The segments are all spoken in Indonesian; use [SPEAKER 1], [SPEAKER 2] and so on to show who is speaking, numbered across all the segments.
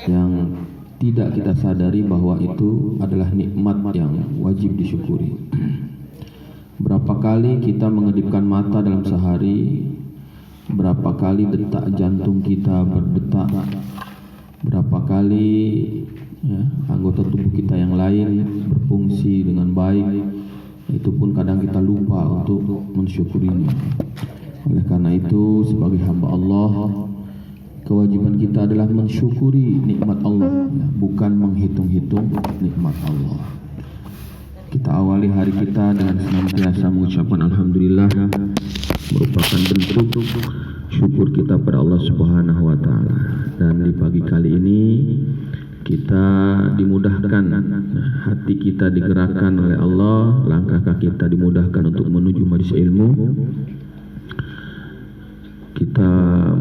[SPEAKER 1] yang tidak kita sadari bahwa itu adalah nikmat yang wajib disyukuri. Berapa kali kita mengedipkan mata dalam sehari, berapa kali detak jantung kita berdetak, berapa kali anggota tubuh kita yang lain berfungsi dengan baik. Itu pun kadang kita lupa untuk mensyukurinya. Oleh karena itu, sebagai hamba Allah, kewajiban kita adalah mensyukuri nikmat Allah, bukan menghitung-hitung nikmat Allah. Kita awali hari kita dengan senantiasa mengucapkan Alhamdulillah, merupakan bentuk syukur kita pada Allah Subhanahu wa Ta'ala. Dan di pagi kali ini kita dimudahkan, hati kita digerakkan oleh Allah, langkah kaki kita dimudahkan untuk menuju majelis ilmu. Kita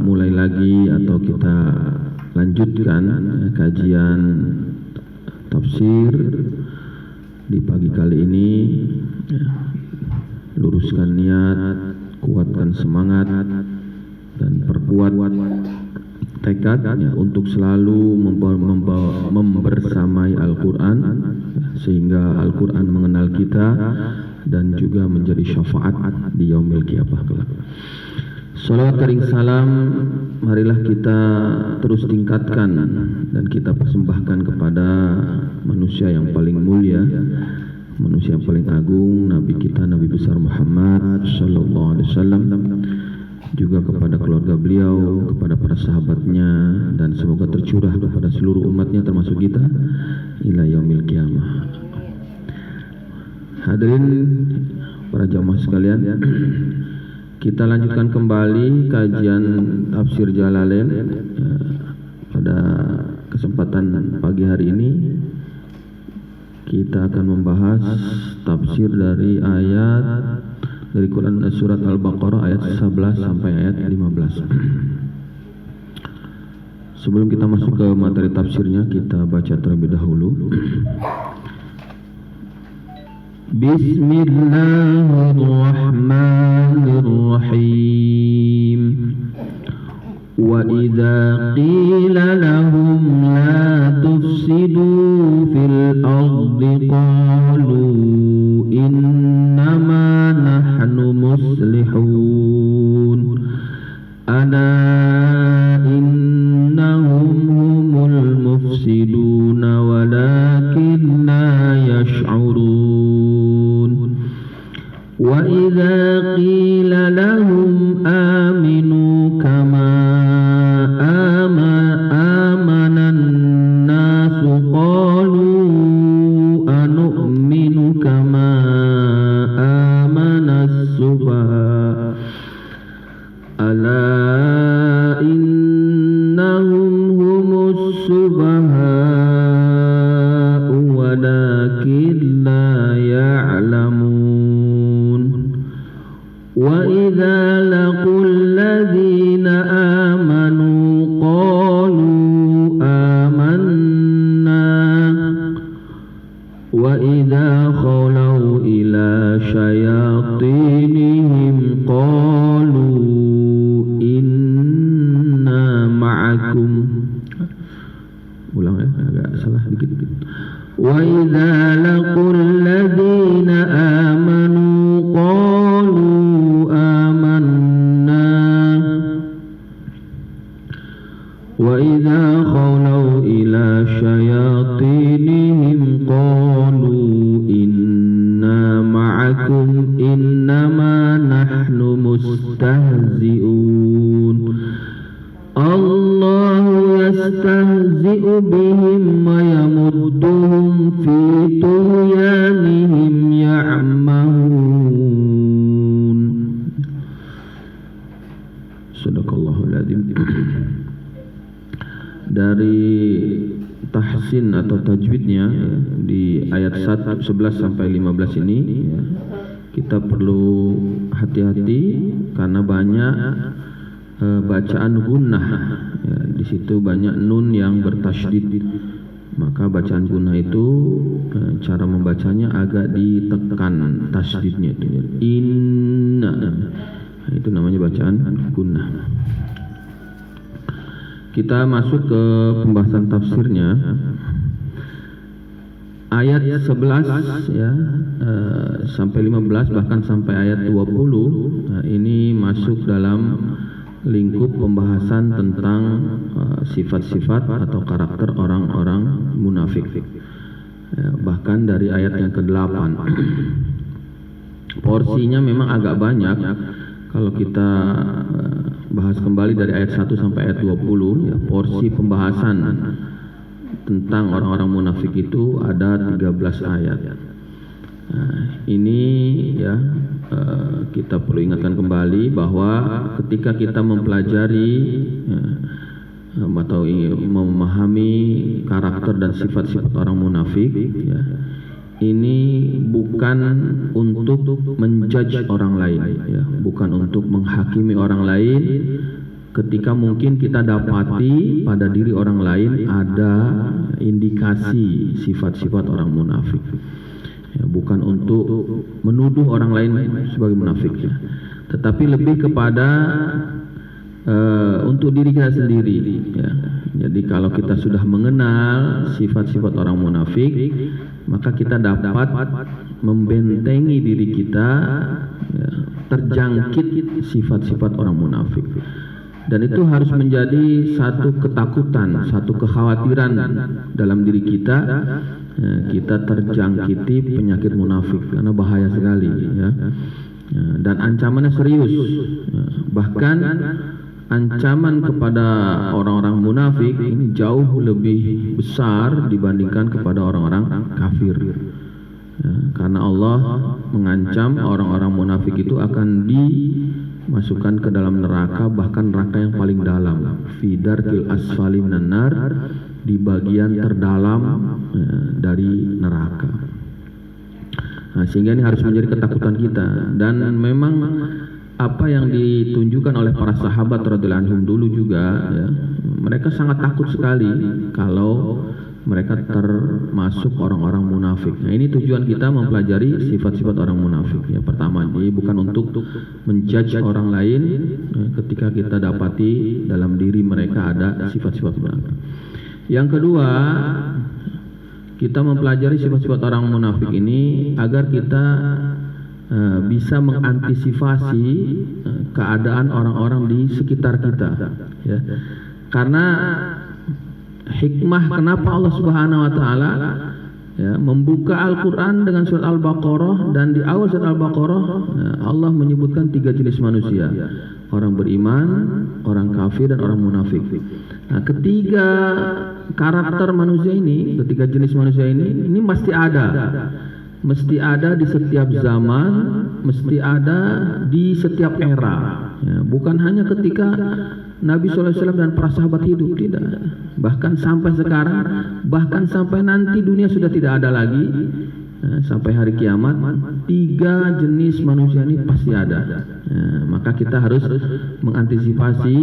[SPEAKER 1] mulai lagi atau kita lanjutkan kajian tafsir di pagi kali ini. Luruskan niat, kuatkan semangat, dan perkuat tekadnya untuk selalu membersamai Al-Quran, sehingga Al-Quran mengenal kita dan juga menjadi syafaat di yaumil qiyamah kelak. Salawat kering salam marilah kita terus tingkatkan dan kita persembahkan kepada manusia yang paling mulia, manusia yang paling agung, Nabi kita, Nabi besar Muhammad sallallahu alaihi wasallam, juga kepada keluarga beliau, kepada para sahabatnya, dan semoga tercurah kepada seluruh umatnya termasuk kita ila yaumil qiyamah. Hadirin para jamaah sekalian, kita lanjutkan kembali kajian tafsir Jalalain pada kesempatan pagi hari ini. Kita akan membahas tafsir dari ayat dari Quran surat Al-Baqarah ayat 11 sampai ayat 15. Sebelum kita masuk ke materi tafsirnya, kita baca terlebih dahulu. Bismillahirrahmanirrahim. Wa idza qila lahum la tufsidu fil ardi qalu innama nahnu muslihun ala innahum humul mufsiduna walakin la yash'urun. Wa idza qila lahum aminu kama amanan nasu qalu anu'minu kama amanas sufaha ala innahum humus sufaha walakin la ya'lamun. Wa idza laqul ladzina amanu qalu amanna wa idza khalau ila syayatinihim qalu inna ma'akum. Ulang ya, agak salah dikit-dikit. Wa idza laqul ladzina amanu qalu amanna wa idza khalau ila syayatinihim qalu inna ma'akum innama nahnu mustahzi'un. Allahu yastahzi'u bihim wa yamudduhum fi tughyanihim ya'mahun. Sadaqallahul adzim. Dari tahsin atau tajwidnya di ayat 11 sampai 15 ini kita perlu hati-hati karena banyak bacaan gunnah. Di situ banyak nun yang bertasydid. Maka bacaan gunnah itu cara membacanya agak ditekan tasydidnya itu. Inna. Itu namanya bacaan gunnah. Kita masuk ke pembahasan tafsirnya. Ayat 11 ya, sampai 15 bahkan sampai ayat 20 ini masuk dalam lingkup pembahasan tentang sifat-sifat atau karakter orang-orang munafik. Ya, bahkan dari ayat yang ke-8. Porsinya memang agak banyak. Kalau kita bahas kembali dari ayat 1 sampai ayat 20 ya, porsi pembahasan tentang orang-orang munafik itu ada 13 ayat. Nah, ini ya kita perlu ingatkan kembali bahwa ketika kita mempelajari atau memahami karakter dan sifat-sifat orang munafik ya, ini bukan untuk menjudge orang lain ya, bukan untuk menghakimi orang lain ketika mungkin kita dapati pada diri orang lain ada indikasi sifat-sifat orang munafik ya, bukan untuk menuduh orang lain sebagai munafik ya, tetapi lebih kepada untuk diri kita sendiri ya. Jadi kalau kita sudah mengenal sifat-sifat orang munafik, maka kita dapat membentengi diri kita ya, terjangkit sifat-sifat orang munafik. Dan itu harus menjadi satu ketakutan, satu kekhawatiran dalam diri kita ya, kita terjangkiti penyakit munafik karena bahaya sekali ya. Dan ancamannya serius ya. Bahkan ancaman kepada orang-orang munafik ini jauh lebih besar dibandingkan kepada orang-orang kafir ya, karena Allah mengancam orang-orang munafik itu akan dimasukkan ke dalam neraka, bahkan neraka yang paling dalam, fi darkil asfali minan nar, di bagian terdalam ya, dari neraka. Nah, sehingga ini harus menjadi ketakutan kita. Dan memang apa yang ditunjukkan oleh para sahabat radhiyallahu anhum dulu juga ya, mereka sangat takut sekali kalau mereka termasuk orang-orang munafik. Nah, ini tujuan kita mempelajari sifat-sifat orang munafik ya. Pertama, jadi bukan untuk menjudge orang lain ya, ketika kita dapati dalam diri mereka ada sifat-sifat munafik. Yang kedua, kita mempelajari sifat-sifat orang munafik ini agar kita bisa mengantisipasi keadaan orang-orang di sekitar kita ya. Karena hikmah kenapa Allah Subhanahu wa taala ya, membuka Al-Qur'an dengan surat Al-Baqarah, dan di awal surat Al-Baqarah ya, Allah menyebutkan 3 jenis manusia, orang beriman, orang kafir, dan orang munafik. Nah, ketiga karakter manusia ini, ketiga jenis manusia ini mesti ada di setiap zaman, mesti ada di setiap era ya, bukan hanya ketika Nabi SAW dan para sahabat hidup, tidak, bahkan sampai sekarang, bahkan sampai nanti dunia sudah tidak ada lagi ya, sampai hari kiamat, 3 jenis manusia ini pasti ada ya, maka kita harus mengantisipasi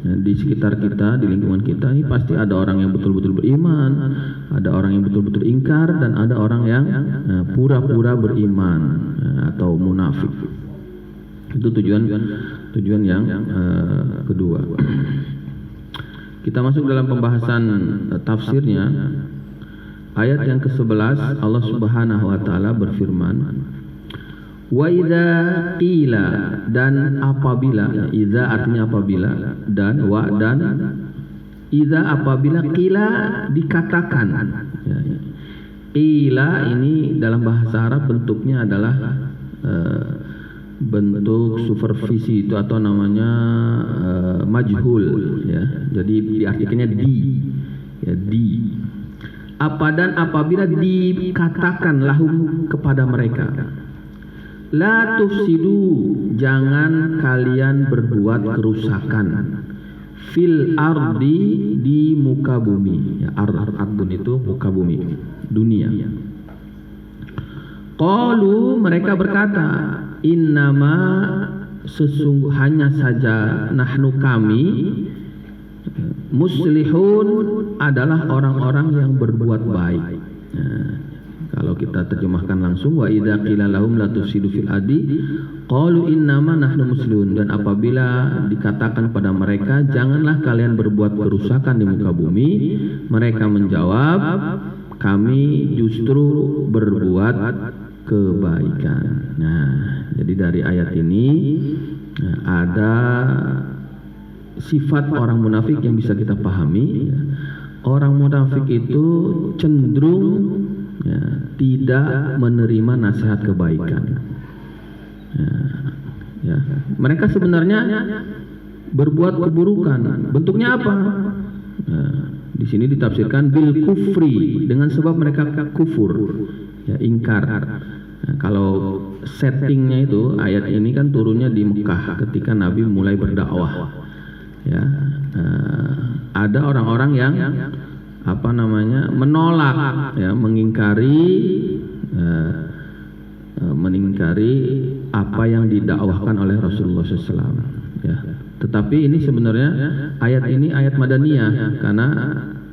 [SPEAKER 1] ya, di sekitar kita, di lingkungan kita ini pasti ada orang yang betul-betul beriman, ada orang yang betul-betul ingkar, dan ada orang yang pura-pura beriman atau munafik. Itu tujuan yang kedua. Kita masuk dalam pembahasan tafsirnya. Ayat yang ke-11 Allah Subhanahu wa taala berfirman, wa idza qila, dan apabila, idza artinya apabila, dan wa dan idza apabila qila dikatakan ya, ya. Qila ini dalam bahasa Arab bentuknya adalah bentuk supervisi itu, atau namanya majhul ya. Jadi diartikannya di ya, di. Apa dan apabila dikatakan lahum kepada mereka, la tufsidu, jangan kalian berbuat kerusakan, fil ardi, di muka bumi ya, ardun itu muka bumi, dunia. Qalu, mereka berkata, innama, sesungguhnya saja, nahnu kami, muslihun, adalah orang-orang yang berbuat baik. Nah, Kalau kita terjemahkan langsung, wa idza qila lahum la tufsidu fil ardi qalu innama nahnu muslimun, dan apabila dikatakan pada mereka janganlah kalian berbuat kerusakan di muka bumi, mereka menjawab kami justru berbuat kebaikan. Nah, jadi dari ayat ini ada sifat orang munafik yang bisa kita pahami. Orang munafik itu cenderung tidak menerima nasihat kebaikan. Mereka sebenarnya berbuat keburukan. Bentuknya apa? Di sini ditafsirkan bil kufri, dengan sebab mereka kufur, ingkar. Kalau settingnya itu, ayat ini kan turunnya di Mekah ketika Nabi mulai berdakwah. Ada orang-orang yang menolak, mengingkari apa yang didakwahkan oleh Rasulullah SAW. Tetapi ini sebenarnya ayat ini ayat madaniyah, karena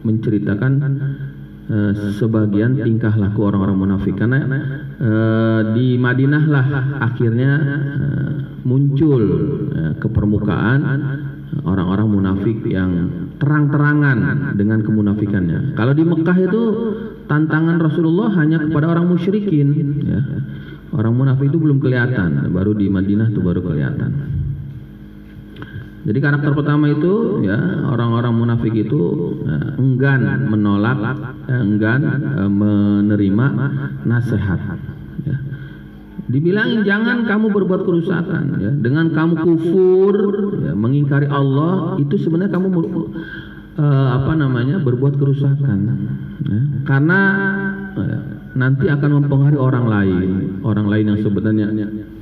[SPEAKER 1] menceritakan sebagian tingkah laku orang-orang munafik. Karena di Madinah lah akhirnya muncul ke permukaan orang-orang munafik yang terang-terangan dengan kemunafikannya. Kalau di Mekah itu tantangan Rasulullah hanya kepada orang musyrikin, orang munafik itu belum kelihatan, baru di Madinah itu baru kelihatan. Jadi karakter pertama itu orang-orang munafik itu enggan menolak, enggan menerima nasihat. Dibilangin jangan kamu berbuat kerusakan, dengan kamu kufur, mengingkari Allah, itu sebenarnya kamu berbuat kerusakan, karena nanti akan mempengaruhi orang lain yang sebenarnya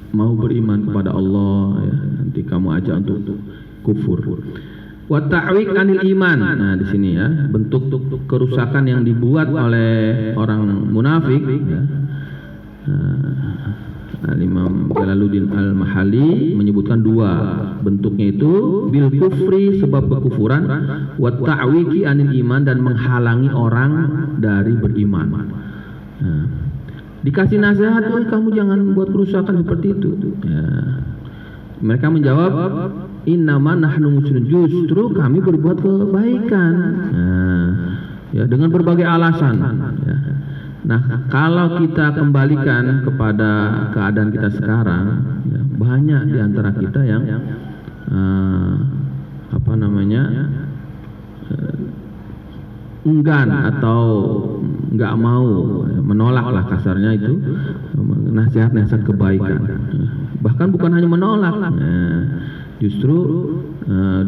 [SPEAKER 1] mau beriman kepada Allah, nanti kamu ajak untuk kufur. Wa ta'wik anil iman. Nah, di sini bentuk kerusakan yang dibuat oleh orang munafik. Imam Jalaluddin Al-Mahali menyebutkan dua bentuknya itu, bil kufri, sebab kekufuran, wa ta'wiki anil iman, dan menghalangi orang dari beriman. Dikasih nasihat, kamu jangan buat kerusakan seperti itu. Mereka menjawab, innama nahnu muslimun, justru kami berbuat kebaikan. Dengan berbagai alasan. Nah, kalau kita kembalikan kepada keadaan kita sekarang, banyak di antara kita yang enggan atau nggak mau, menolak lah kasarnya itu nasihat-nasihat kebaikan. Bahkan bukan hanya menolak, justru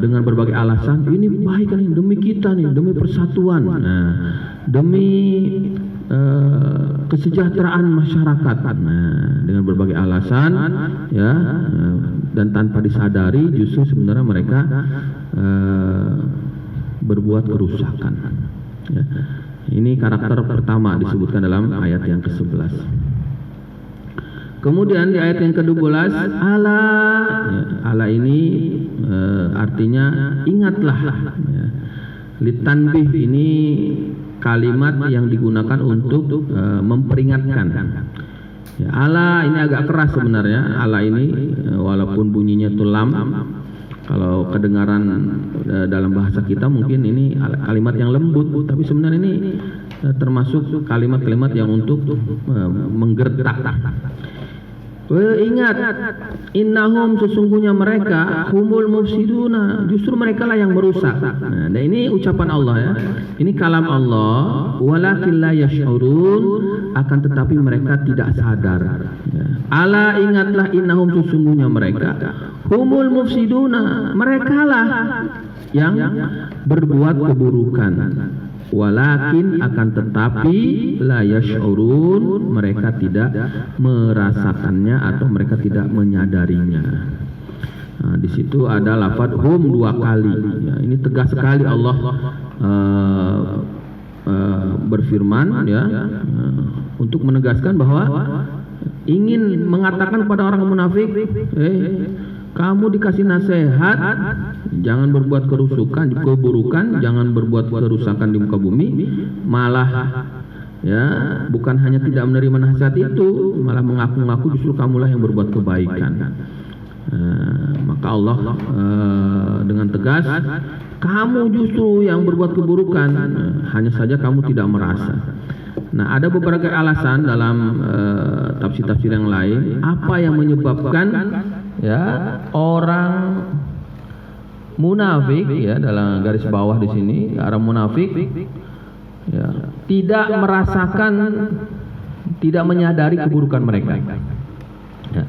[SPEAKER 1] dengan berbagai alasan, ini baik kan, demi kita nih, demi persatuan, demi kesejahteraan masyarakat. Dengan berbagai alasan, dan tanpa disadari justru sebenarnya mereka berbuat kerusakan. Ini karakter pertama disebutkan dalam ayat yang ke-11. Kemudian di ayat yang ke-12, ala ini artinya ingatlah. Litanbih ini kalimat yang digunakan untuk memperingatkan. Ala ini agak keras sebenarnya. Ala ini walaupun bunyinya itu lam, kalau kedengaran dalam bahasa kita mungkin ini kalimat yang lembut, tapi sebenarnya ini termasuk kalimat-kalimat yang untuk menggertak. Ingat, innahum, sesungguhnya mereka, humul mufsiduna, justru mereka lah yang merusak. Nah, ini ucapan Allah ya. Ini kalam Allah, walakin la yash'urun, akan tetapi mereka tidak sadar. Ala, ingatlah, innahum, sesungguhnya mereka, humul mufsiduna, mereka lah yang berbuat keburukan. Walakin, akan tetapi, la yash'urun, mereka tidak merasakannya atau mereka tidak menyadarinya. Nah, di situ ada lafaz hum dua kali. Ini tegas sekali Allah berfirman untuk menegaskan bahwa ingin mengatakan kepada orang munafik, kamu dikasih nasihat, jangan berbuat keburukan, jangan berbuat kerusakan di muka bumi, malah ya, bukan hanya tidak menerima nasihat itu, malah mengaku-ngaku justru kamulah yang berbuat kebaikan. Maka Allah dengan tegas, kamu justru yang berbuat keburukan, hanya saja kamu tidak merasa. Nah, ada beberapa alasan dalam tafsir-tafsir yang lain apa yang menyebabkan ya orang munafik, ya, dalam garis bawah di sini orang munafik ya, tidak merasakan, tidak menyadari keburukan mereka. Ya.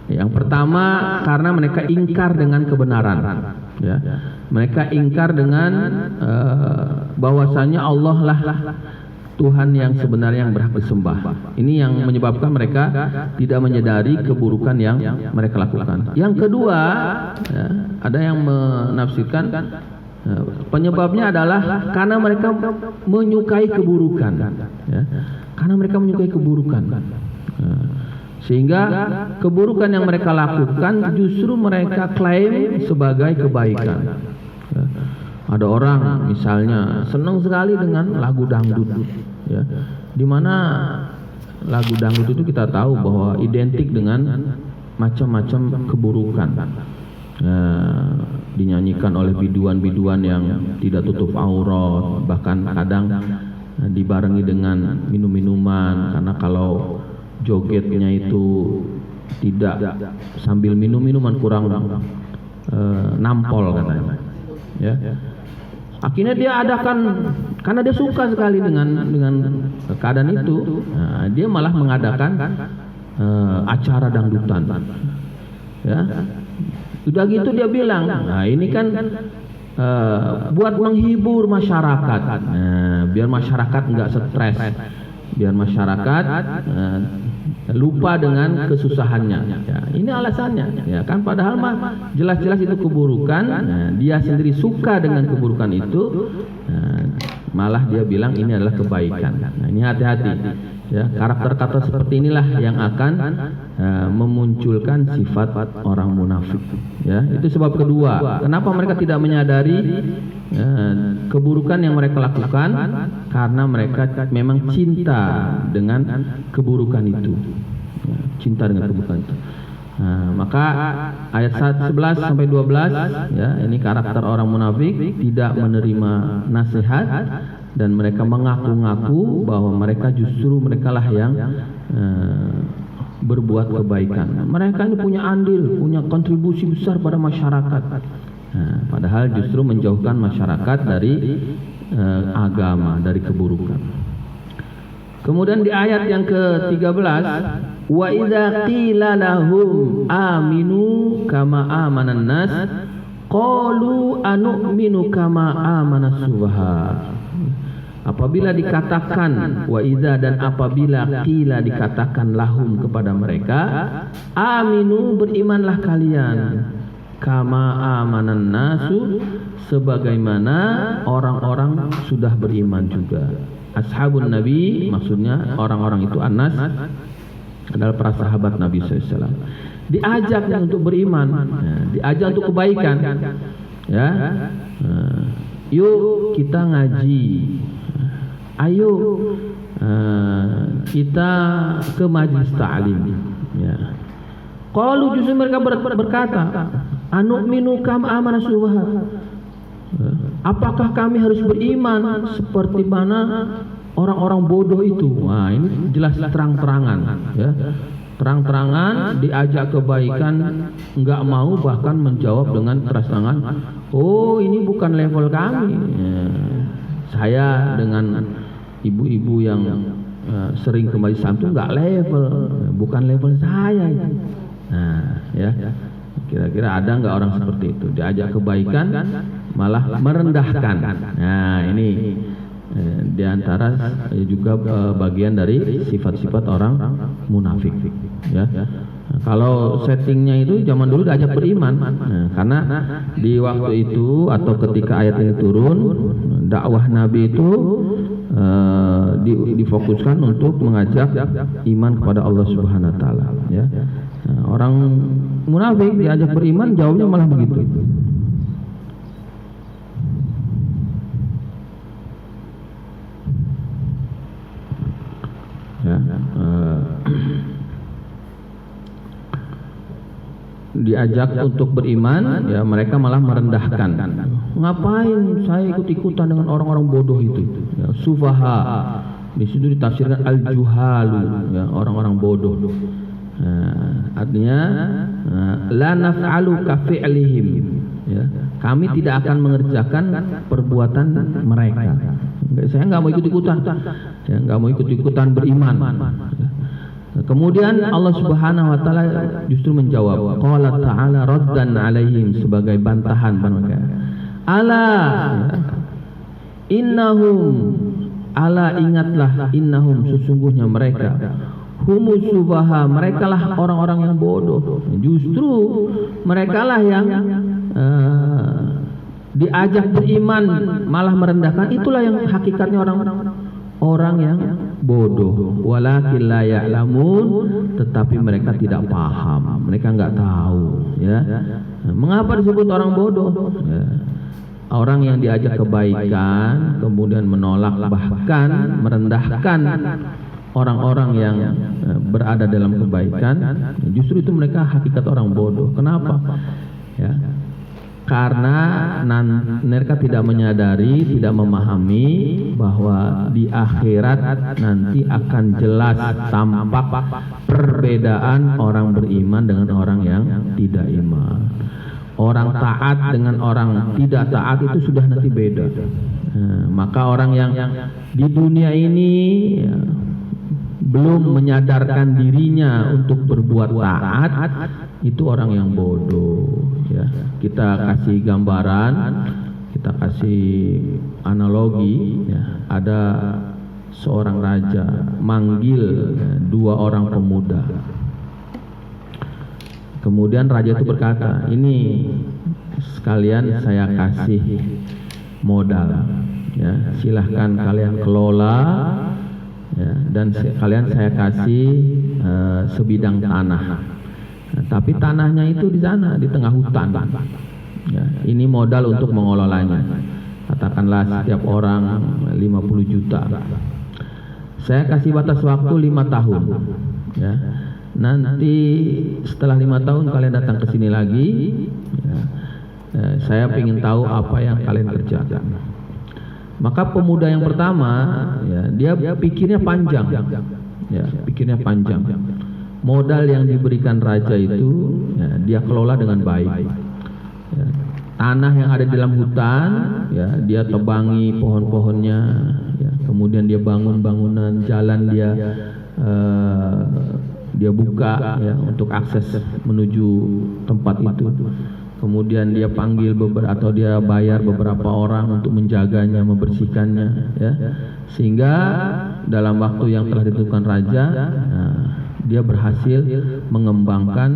[SPEAKER 1] Yang pertama karena mereka ingkar dengan kebenaran. Ya. Mereka ingkar dengan bahwasanya Allah lah Tuhan yang sebenarnya yang berhak disembah. Ini yang menyebabkan mereka tidak menyadari keburukan yang mereka lakukan. Yang kedua, ya, ada yang menafsirkan penyebabnya adalah karena mereka menyukai keburukan, ya. Karena mereka menyukai keburukan, sehingga keburukan yang mereka lakukan justru mereka klaim sebagai kebaikan. Ya. Ada orang misalnya senang sekali dengan lagu dangdut, ya, dimana lagu dangdut itu kita tahu bahwa identik dengan macam-macam keburukan. Dinyanyikan oleh biduan-biduan yang tidak tutup aurat, bahkan kadang dibarengi dengan minum-minuman, karena kalau jogetnya itu tidak sambil minum-minuman kurang nampol katanya, ya. Akhirnya dia adakan, karena dia suka sekali dengan keadaan itu, dia malah mengadakan acara dangdutan, ya. Sudah gitu dia bilang, nah ini kan buat menghibur masyarakat, biar masyarakat nggak stres, biar masyarakat lupa dengan kesusahannya. Ya, ini alasannya, ya kan, padahal mah jelas-jelas itu keburukan. Dia sendiri suka dengan keburukan itu, malah dia bilang ini adalah kebaikan. Nah, ini hati-hati, ya, karakter-karakter seperti inilah yang akan memunculkan sifat orang munafik, ya. Itu sebab kedua kenapa mereka tidak menyadari keburukan yang mereka lakukan, karena mereka memang cinta dengan keburukan itu, ya, cinta dengan keburukan itu. Maka ayat 11 sampai 12, ya, ini karakter orang munafik, tidak menerima nasihat dan mereka mengaku-ngaku bahwa mereka justru merekalah yang berbuat kebaikan. Mereka ini punya andil, punya kontribusi besar pada masyarakat. Padahal justru menjauhkan masyarakat dari agama, dari keburukan. Kemudian di ayat yang ke-13, wa idza qila lahum aminu kama amanan nas qalu anu'minu kama amanas sufaha. Apabila dikatakan wa idza, dan apabila qila dikatakan lahum kepada mereka, aminu, berimanlah kalian, kama amanan nasu, sebagaimana orang-orang sudah beriman juga. Ashabun Nabi, maksudnya orang-orang itu Anas adalah para sahabat Nabi SAW. Diajak untuk beriman, diajak untuk kebaikan, ya. Yuk kita ngaji, ayo kita ke majlis ta'lim, ya. Qalu, justru mereka berkata, anu'minu kama amana sufaha, apakah kami harus beriman seperti mana orang-orang bodoh itu? Wah, ini jelas terang-terangan, ya. Terang-terangan diajak kebaikan enggak mau, bahkan menjawab dengan keras tangan, oh ini bukan level kami, ya. Saya dengan ibu-ibu yang sering ke majelis itu enggak level, bukan level saya. Nah, ya, kira-kira ada enggak orang seperti itu, diajak kebaikan malah merendahkan. Nah, ini diantara juga bagian dari sifat-sifat orang munafik, ya. Nah, kalau settingnya itu zaman dulu diajak beriman, karena di waktu itu atau ketika ayat ini turun, dakwah Nabi itu difokuskan untuk mengajak iman kepada Allah Subhanahu Wa Taala, ya. Nah, orang munafik diajak beriman, jawabnya malah begitu. diajak untuk beriman, ya mereka malah merendahkan. Ngapain saya ikut-ikutan dengan orang-orang bodoh itu? Ya, sufaha. Di situ ditafsirkan al-juhalu, ya, orang-orang bodoh. Artinya la naf'alu ka fi'lihim, ya, kami tidak akan mengerjakan perbuatan mereka. Saya nggak mau ikut-ikutan, ya, nggak mau ikut-ikutan beriman. Kemudian Allah Subhanahu wa taala justru menjawab, qala ta'ala raddan 'alaihim, sebagai bantahan mereka. Ala, innahum, ala ingatlah, innahum, sesungguhnya mereka, humus sufaha, merekalah orang-orang yang bodoh. Justru merekalah yang diajak beriman malah merendahkan. Itulah yang hakikatnya orang yang bodoh. Walakin la ya'lamun, tetapi mereka tidak paham, mereka nggak tahu, ya. Mengapa disebut orang bodoh? Ya. Orang yang diajak kebaikan kemudian menolak, bahkan merendahkan orang-orang yang berada dalam kebaikan, justru itu mereka hakikat orang bodoh. Kenapa? Ya, karena mereka tidak menyadari, tidak memahami bahwa di akhirat nanti akan jelas tampak perbedaan orang beriman dengan orang yang tidak iman. Orang taat dengan orang tidak taat itu sudah nanti beda. Maka orang yang di dunia ini, ya, belum menyadarkan dirinya untuk berbuat taat, itu orang yang bodoh, ya. Kita kasih gambaran, kita kasih analogi, ya. Ada seorang raja manggil, ya, 2 orang pemuda. Kemudian raja itu berkata, ini sekalian saya kasih modal, ya, silahkan kalian kelola, ya, dan kalian saya kasih sebidang tanah. Tapi tanahnya itu di sana, di tengah hutan. Ya, ini modal untuk mengelolanya. Katakanlah setiap orang 50 juta. Saya kasih batas waktu 5 tahun. Ya. Nanti setelah 5 tahun kalian datang ke sini lagi, ya, saya ingin tahu apa yang kalian kerjakan. Maka pemuda yang pertama, ya, dia pikirnya panjang, ya, pikirnya panjang. Modal yang diberikan raja itu, ya, dia kelola dengan baik. Ya, tanah yang ada di dalam hutan, ya, dia tebangi pohon-pohonnya, ya, kemudian dia bangun bangunan, jalan dia buka, ya, untuk akses menuju tempat itu. Kemudian dia panggil atau dia bayar beberapa orang untuk menjaganya, membersihkannya, ya, sehingga dalam waktu yang telah ditentukan raja, dia berhasil mengembangkan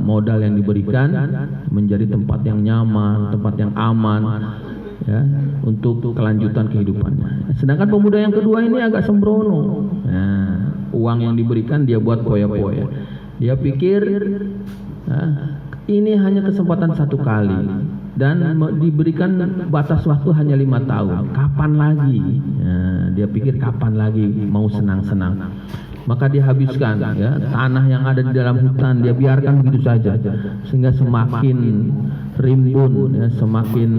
[SPEAKER 1] modal yang diberikan menjadi tempat yang nyaman, tempat yang aman, ya, untuk kelanjutan kehidupannya. Sedangkan pemuda yang kedua ini agak sembrono. Uang yang diberikan dia buat poya-poya. Dia pikir ini hanya kesempatan 1 kali dan diberikan batas waktu hanya 5 tahun. Kapan lagi? Dia pikir kapan lagi mau senang-senang. Maka dia habiskan, ya, tanah yang ada di dalam hutan dia biarkan begitu saja, sehingga semakin rimbun, ya, semakin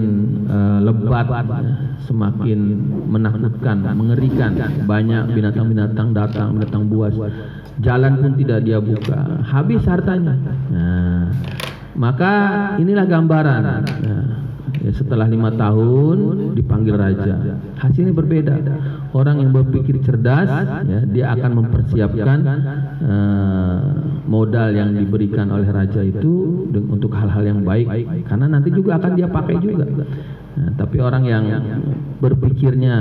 [SPEAKER 1] lebat, ya, semakin menakutkan, mengerikan. Banyak binatang-binatang datang, binatang buas. Jalan pun tidak dia buka, habis hartanya. Maka inilah gambaran. Ya, setelah 5 tahun dipanggil raja, hasilnya berbeda. Orang yang berpikir cerdas, ya, dia akan mempersiapkan modal yang diberikan oleh raja itu untuk hal-hal yang baik, karena nanti juga akan dia pakai juga. Tapi orang yang berpikirnya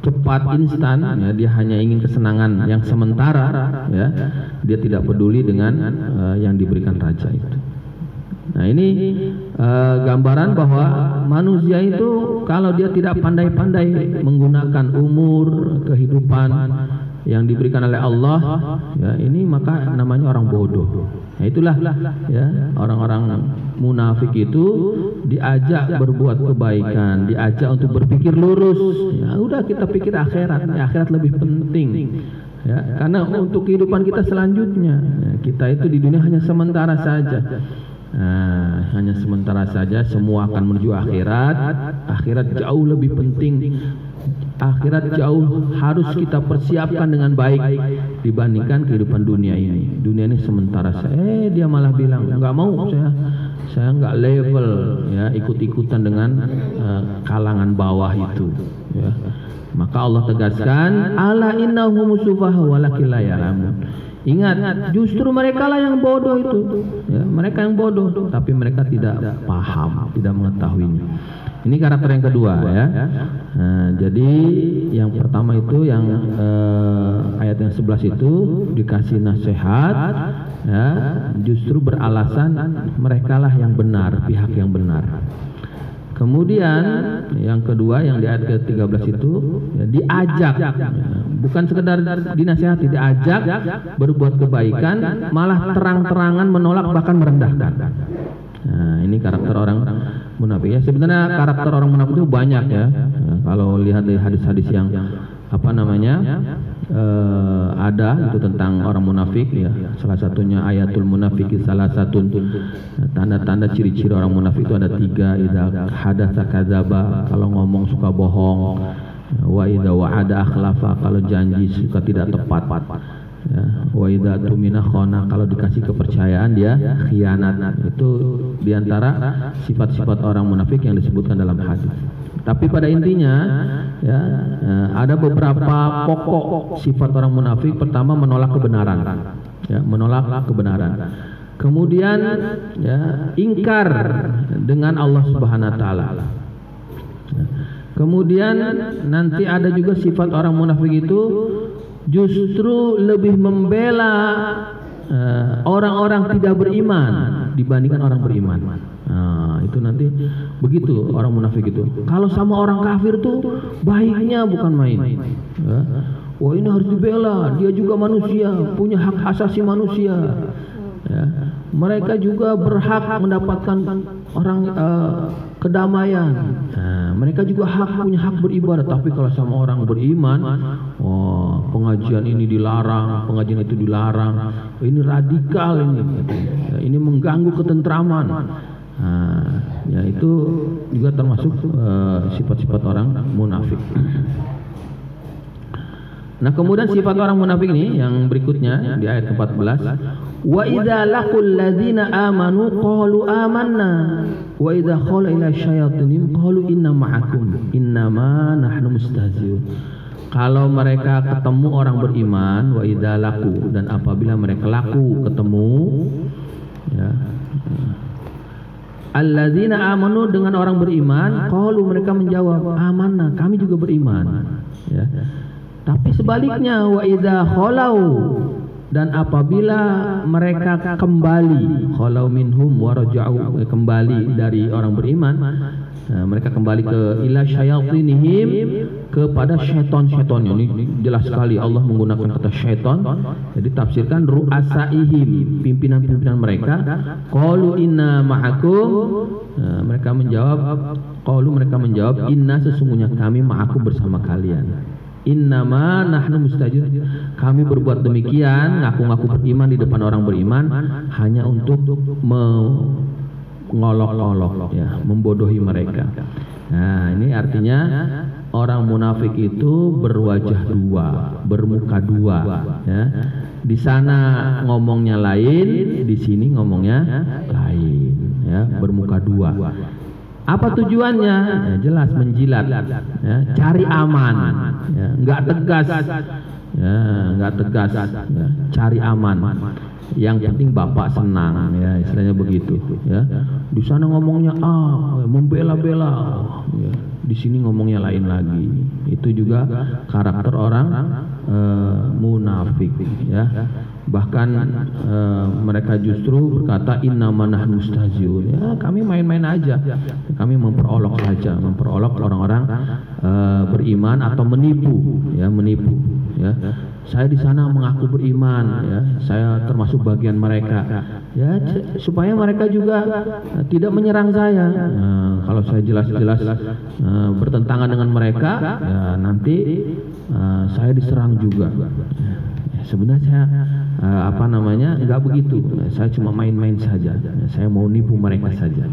[SPEAKER 1] cepat, instan, ya, dia hanya ingin kesenangan yang sementara, ya, dia tidak peduli dengan yang diberikan raja itu. Nah, ini gambaran bahwa manusia itu kalau dia tidak pandai-pandai menggunakan umur, kehidupan yang diberikan oleh Allah, ya, ini maka namanya orang bodoh. Nah, itulah, ya, orang-orang munafik itu diajak berbuat kebaikan, diajak untuk berpikir lurus. Ya udah, kita pikir akhirat, ya, akhirat lebih penting Ya, karena untuk kehidupan kita selanjutnya, ya, kita itu di dunia hanya sementara saja. Nah, hanya sementara saja, semua akan menuju akhirat. Akhirat jauh lebih penting. Akhirat jauh harus kita persiapkan dengan baik dibandingkan kehidupan dunia ini. Dunia ini sementara saja. Dia malah bilang nggak mau, saya nggak level, ya, ikut-ikutan dengan kalangan bawah itu. Ya. Maka Allah tegaskan, ala innahum sufaha walakin la ya'lamun. Ingat, justru mereka lah yang bodoh itu. Ya, mereka yang bodoh, tapi mereka tidak paham, tidak mengetahuinya. Ini karakter yang kedua, ya. Nah, jadi yang pertama itu yang ayat yang 11 itu dikasih nasihat, ya, justru beralasan mereka lah yang benar, pihak yang benar. Kemudian yang kedua yang di ayat ke-13 itu, ya, diajak, ya, bukan sekedar dinasihati, diajak berbuat kebaikan, malah terang-terangan menolak bahkan merendahkan. Nah, ini karakter orang munafik. Ya, sebenarnya karakter orang munafik itu banyak, ya. Nah, kalau lihat dari hadis-hadis yang ada itu tentang orang munafik, ya. Salah satunya ayatul munafik, salah satu tanda-tanda ciri-ciri orang munafik itu ada 3. Idza hadatsa kadzaba, kalau ngomong suka bohong. Wa idza wa'ada akhlafa, kalau janji suka tidak tepat. Ya, wa idza tumina khana, kalau dikasih kepercayaan dia khianat. Itu diantara sifat-sifat orang munafik yang disebutkan dalam hadis. Tapi pada intinya, ya, ada beberapa pokok sifat orang munafik. Pertama, menolak kebenaran, ya, menolak kebenaran. Kemudian, ya, ingkar dengan Allah Subhanahu wa taala. Kemudian nanti ada juga sifat orang munafik itu justru lebih membela orang-orang tidak beriman dibandingkan orang beriman. Nah, itu nanti begitu orang munafik itu. Kalau sama orang kafir tuh baiknya bukan main. Ya. Wah, ini harus dibela, dia juga manusia, punya hak asasi manusia. Ya. Mereka juga berhak mendapatkan kedamaian. Nah, mereka juga punya hak beribadah. Tapi kalau sama orang beriman, wah, pengajian ini dilarang, pengajian itu dilarang. Ini radikal ini. Ya, ini mengganggu ketentraman. Nah, ya, itu juga termasuk sifat-sifat orang munafik. Nah, kemudian sifat orang munafik ini yang berikutnya di ayat 14, wa idza laqul ladzina amanu qalu amanna wa idza khala ila syayatinihim qalu inna ma'akum innama nahnu mustahzi'un. Kalau mereka ketemu orang beriman, wa idza laqu, dan apabila mereka ketemu, ya, alladzina amanu, dengan orang beriman, qalu, mereka menjawab, amanna, kami juga beriman. Ya. Tapi sebaliknya, wa idza khalau, dan apabila mereka kembali, khalau minhum wa raja'u, kembali dari orang beriman, mereka kembali ke ila syayatinihim, kepada syaitan-syaitannya. Ini jelas sekali Allah menggunakan kata syaitan. Jadi tafsirkan ru'asaihim, pimpinan-pimpinan mereka. Qalu inna ma'akum, mereka menjawab inna, sesungguhnya kami ma'akum, bersama kalian. Innama nahnu mustajir, kami berbuat demikian, ngaku-ngaku beriman di depan orang beriman hanya untuk mengolok-olok, ya, membodohi mereka. Nah, ini artinya orang munafik itu berwajah dua, bermuka dua, ya. Di sana ngomongnya lain, di sini ngomongnya lain, ya, bermuka dua. Apa tujuannya? Ya, jelas menjilat, ya, cari aman, ya, nggak tegas, ya, nggak tegas, ya, cari aman. Yang penting bapak senang, ya, istilahnya begitu, ya. Di sana ngomongnya membela-bela, ya. Di sini ngomongnya lain lagi. Itu juga karakter orang munafik, ya. Bahkan mereka justru berkata innama nahnu mustahzi'un, ya, kami main-main aja, kami memperolok saja, memperolok orang-orang beriman atau menipu, ya, menipu. ya. Saya di sana mengaku beriman, ya. Saya termasuk bagian mereka, ya, supaya mereka juga tidak menyerang saya. Kalau saya jelas-jelas bertentangan dengan mereka, ya, nanti saya diserang juga. Sebenarnya saya nggak begitu. Saya cuma main-main saja. Saya mau nipu mereka saja.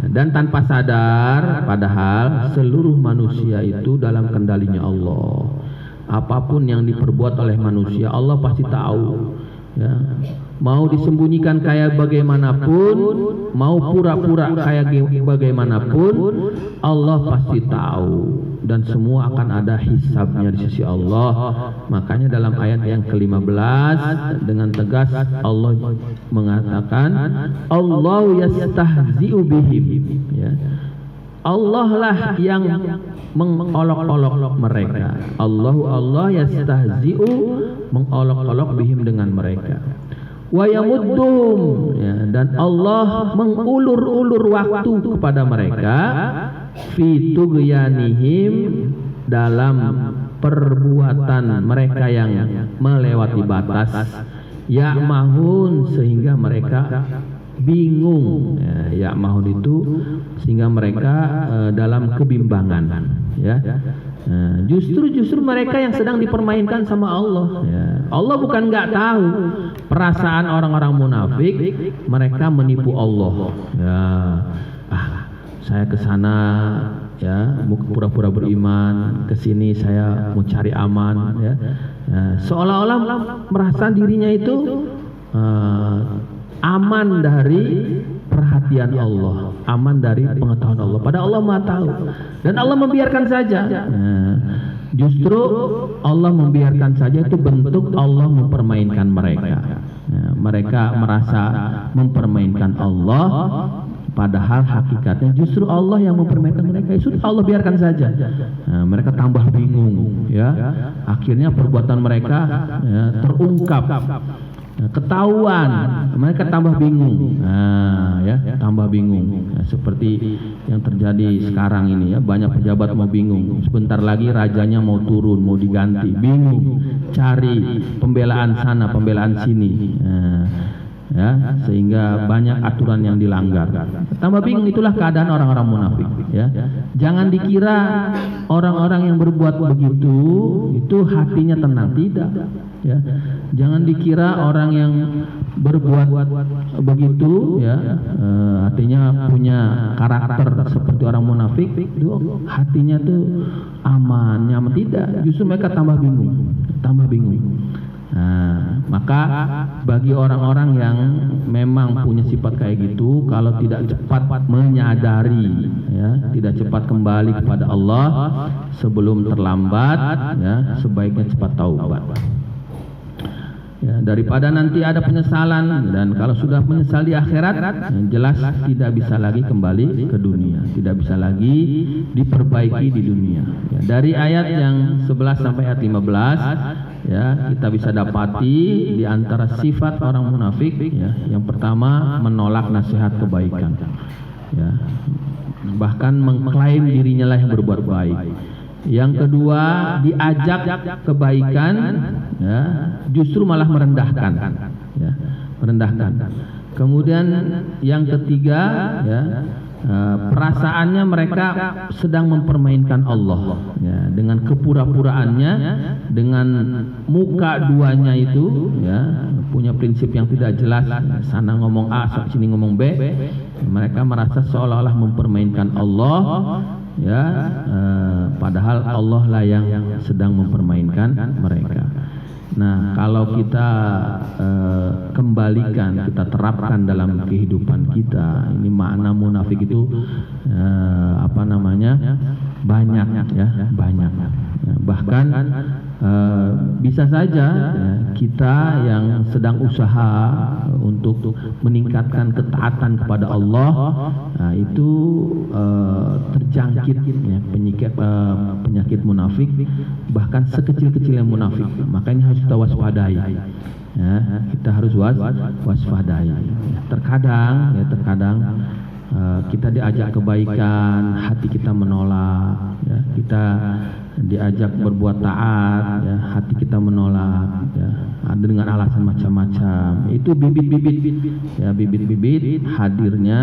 [SPEAKER 1] Dan tanpa sadar, padahal seluruh manusia itu dalam kendalinya Allah. Apapun yang diperbuat oleh manusia, Allah pasti tahu. Ya. Mau disembunyikan kayak bagaimanapun, mau pura-pura kayak bagaimanapun, Allah pasti tahu. Dan semua akan ada hisabnya di sisi Allah. Makanya dalam ayat yang ke-15 dengan tegas Allah mengatakan, Allahu yastahzi'u bihim, ya. Allah lah yang mengolok-olok mereka. Allah yastahzi'u, mengolok-olok bihim dengan mereka. Wa yamuddum, ya, dan Allah mengulur-ulur waktu kepada mereka fi tughyanihim, dalam perbuatan mereka yang melewati batas, ya'mahun, sehingga mereka bingung, ya, ya'mahun itu sehingga mereka dalam kebimbangan, ya. Justru mereka yang sedang dipermainkan sama Allah, ya. Allah bukan nggak tahu perasaan orang-orang munafik, mereka menipu Allah, ya. Saya ke sana, ya, mau pura-pura beriman, ke sini saya mau cari aman, ya. Seolah-olah merasa dirinya itu aman dari perhatian Allah, aman dari pengetahuan Allah. Padahal Allah Maha tahu, dan Allah membiarkan saja. Justru Allah membiarkan saja itu bentuk Allah mempermainkan mereka. Mereka merasa mempermainkan Allah, padahal hakikatnya justru Allah yang mempermainkan mereka. Sudah Allah biarkan saja. Mereka tambah bingung, ya. Akhirnya perbuatan mereka, ya, terungkap, ketahuan, mereka tambah bingung, ya, tambah bingung. Seperti yang terjadi sekarang ini, ya, banyak pejabat mau bingung. Sebentar lagi rajanya mau turun, mau diganti, bingung, cari pembelaan sana, pembelaan sini, ya, sehingga banyak aturan yang dilanggar. Tambah bingung. Itulah keadaan orang-orang munafik, ya. Jangan dikira orang-orang yang berbuat begitu itu hatinya tenang, tidak, ya. Jangan dikira orang yang berbuat begitu, ya, artinya punya karakter seperti orang munafik, itu hatinya tuh aman, nyaman. Tidak, justru mereka tambah bingung, tambah bingung. Maka bagi orang-orang yang memang punya sifat kayak gitu, kalau tidak cepat menyadari, ya, tidak cepat kembali kepada Allah sebelum terlambat, ya, sebaiknya cepat taubat. Ya, daripada nanti ada penyesalan, dan kalau sudah menyesal di akhirat, jelas tidak bisa lagi kembali ke dunia, tidak bisa lagi diperbaiki di dunia. Ya, dari ayat yang 11 sampai ayat 15, ya, kita bisa dapati di antara sifat orang munafik, ya, yang pertama menolak nasihat kebaikan, ya, bahkan mengklaim dirinya lah yang berbuat baik. Yang kedua, diajak kebaikan, ya, justru malah merendahkan, ya, merendahkan. Kemudian yang ketiga, ya, perasaannya mereka sedang mempermainkan Allah, ya, dengan kepura-puraannya, dengan muka duanya itu, ya, punya prinsip yang tidak jelas, sana ngomong A, sini ngomong B. Mereka merasa seolah-olah mempermainkan Allah, ya, padahal Allah lah yang sedang mempermainkan mereka. Nah, kalau kita kembalikan, kita terapkan dalam kehidupan kita, ini makna munafik itu banyak, ya, banyak. Bahkan bisa saja, ya, kita yang sedang usaha untuk meningkatkan ketaatan kepada Allah, itu terjangkit, ya, penyakit munafik, bahkan sekecil-kecilnya munafik. Makanya harus kita waspadai, ya, kita harus waspadai. Terkadang kita diajak kebaikan, hati kita menolak, ya. Kita diajak berbuat taat, ya. Hati kita menolak, ya. Dengan alasan macam-macam. Itu bibit-bibit, ya, bibit-bibit hadirnya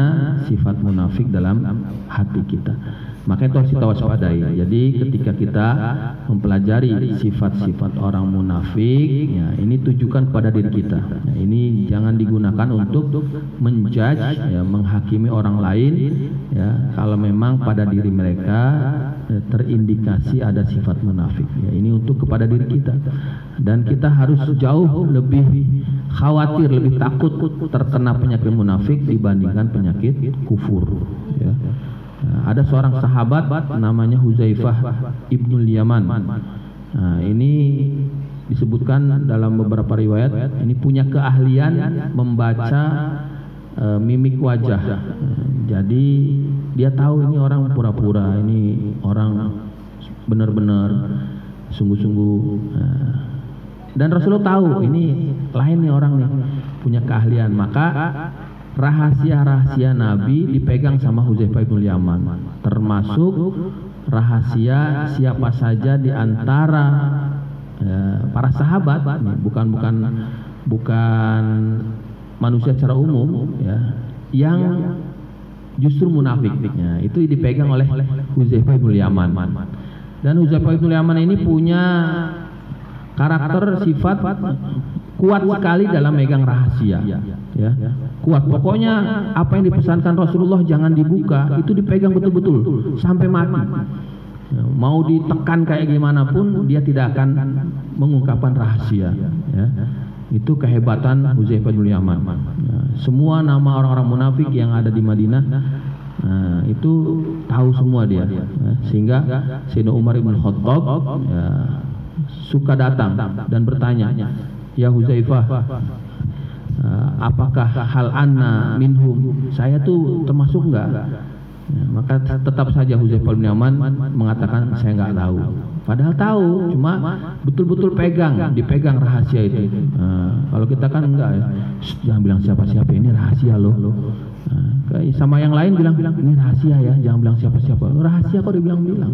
[SPEAKER 1] sifat munafik dalam hati kita. Maka itu harus kita waspadai. Jadi ketika kita mempelajari sifat-sifat orang munafik, ya, ini tujukan pada diri kita. Ya, ini jangan digunakan untuk menjudge, ya, menghakimi orang lain, ya, kalau memang pada diri mereka terindikasi ada sifat munafik. Ya, ini untuk kepada diri kita. Dan kita harus jauh lebih khawatir, lebih takut terkena penyakit munafik dibandingkan penyakit kufur. Ya. Ada seorang sahabat namanya Huzaifah ibnul Yaman. Nah, ini disebutkan dalam beberapa riwayat, ini punya keahlian membaca mimik wajah. Jadi dia tahu ini orang pura-pura, ini orang benar-benar sungguh-sungguh. Dan Rasulullah tahu ini lain nih orang nih, punya keahlian. Maka rahasia-rahasia Nabi dipegang sama Huzaifah ibnul Yaman, termasuk rahasia siapa saja di antara para sahabat, bukan manusia secara umum, ya, yang justru munafik. Ya, itu dipegang oleh Huzaifah ibnul Yaman. Dan Huzaifah ibnul Yaman ini punya karakter sifat kuat sekali dalam megang rahasia, ya, kuat. Pokoknya apa yang dipesankan Rasulullah jangan dibuka, itu dipegang betul-betul sampai mati. Ya, mau ditekan kayak gimana pun dia tidak akan mengungkapkan rahasia. Ya. Itu kehebatan Huzaifah bin Yaman. Ya, semua nama orang-orang munafik yang ada di Madinah, itu tahu semua dia. Ya, sehingga Sayyidina Umar bin Khattab, ya, suka datang dan bertanya, ya Huzaifah, apakah hal anna minhum, saya tuh termasuk enggak? Ya, maka tetap saja Huzaifah bin Yaman mengatakan saya enggak tahu. Padahal tahu, cuma betul-betul dipegang rahasia itu. Kalau kita kan enggak, ya, jangan bilang siapa-siapa, ini rahasia loh. Sama yang lain bilang ini rahasia ya, jangan bilang siapa-siapa. Rahasia kok dibilang-bilang.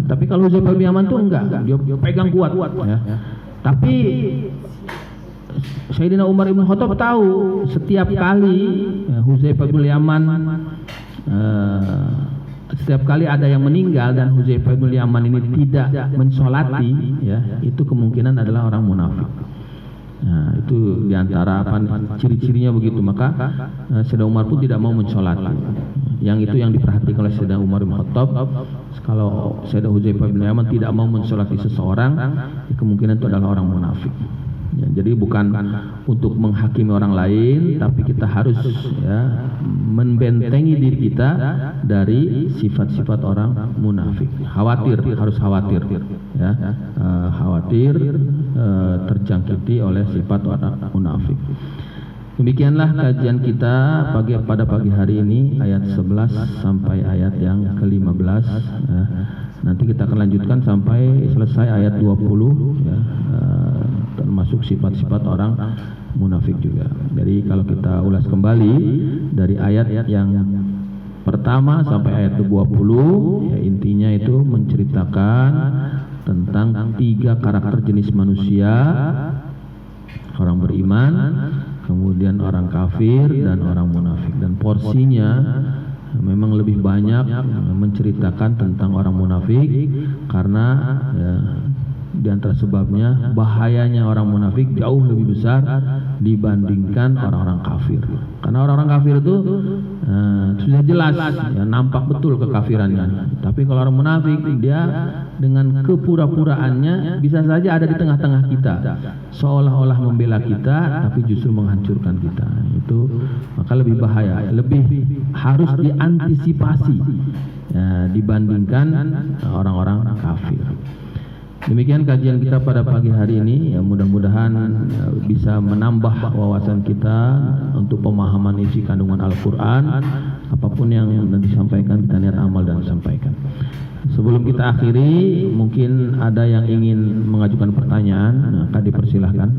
[SPEAKER 1] Tapi kalau Huzaifah bin Yaman tuh enggak, dia pegang kuat. Ya. Tapi Sayyidina Umar bin Khattab tahu setiap kali Huzaifah bin Yaman, setiap kali ada yang meninggal dan Huzaifah bin Yaman ini tidak mensolati, ya, itu kemungkinan adalah orang munafik. Nah, itu diantara ciri-cirinya begitu. Maka Sayyidina Umar pun tidak mau mensolati. Yang itu yang diperhatikan oleh Sayyidina Umar bin Khattab. Kalau Sayyidina Huzaifah bin Yaman tidak mau mensolati seseorang, kemungkinan itu adalah orang munafik. Ya, jadi bukan untuk menghakimi orang lain, tapi kita harus, ya, membentengi diri kita dari sifat-sifat orang munafik. Harus khawatir, ya, khawatir terjangkiti oleh sifat orang munafik. Demikianlah kajian kita pada pagi hari ini, ayat 11 sampai ayat yang ke-15. Nanti kita akan lanjutkan sampai selesai ayat 20, ya, termasuk sifat-sifat orang munafik juga. Jadi kalau kita ulas kembali dari ayat yang pertama sampai ayat 20, ya, intinya itu menceritakan tentang 3 karakter jenis manusia: orang beriman, kemudian orang kafir, dan orang munafik. Dan porsinya memang lebih banyak menceritakan tentang orang munafik karena, ya, di antara sebabnya bahayanya orang munafik jauh lebih besar dibandingkan orang-orang kafir. Karena orang-orang kafir itu sudah jelas, ya, nampak betul kekafirannya. Tapi kalau orang munafik, dia dengan kepura-puraannya bisa saja ada di tengah-tengah kita, seolah-olah membela kita tapi justru menghancurkan kita. Itu maka lebih bahaya, lebih harus diantisipasi, ya, dibandingkan orang-orang kafir. Demikian kajian kita pada pagi hari ini, ya, mudah-mudahan bisa menambah wawasan kita untuk pemahaman isi kandungan Al-Quran. Apapun yang disampaikan, kita niat amal dan sampaikan. Sebelum kita akhiri, mungkin ada yang ingin mengajukan pertanyaan, maka dipersilahkan.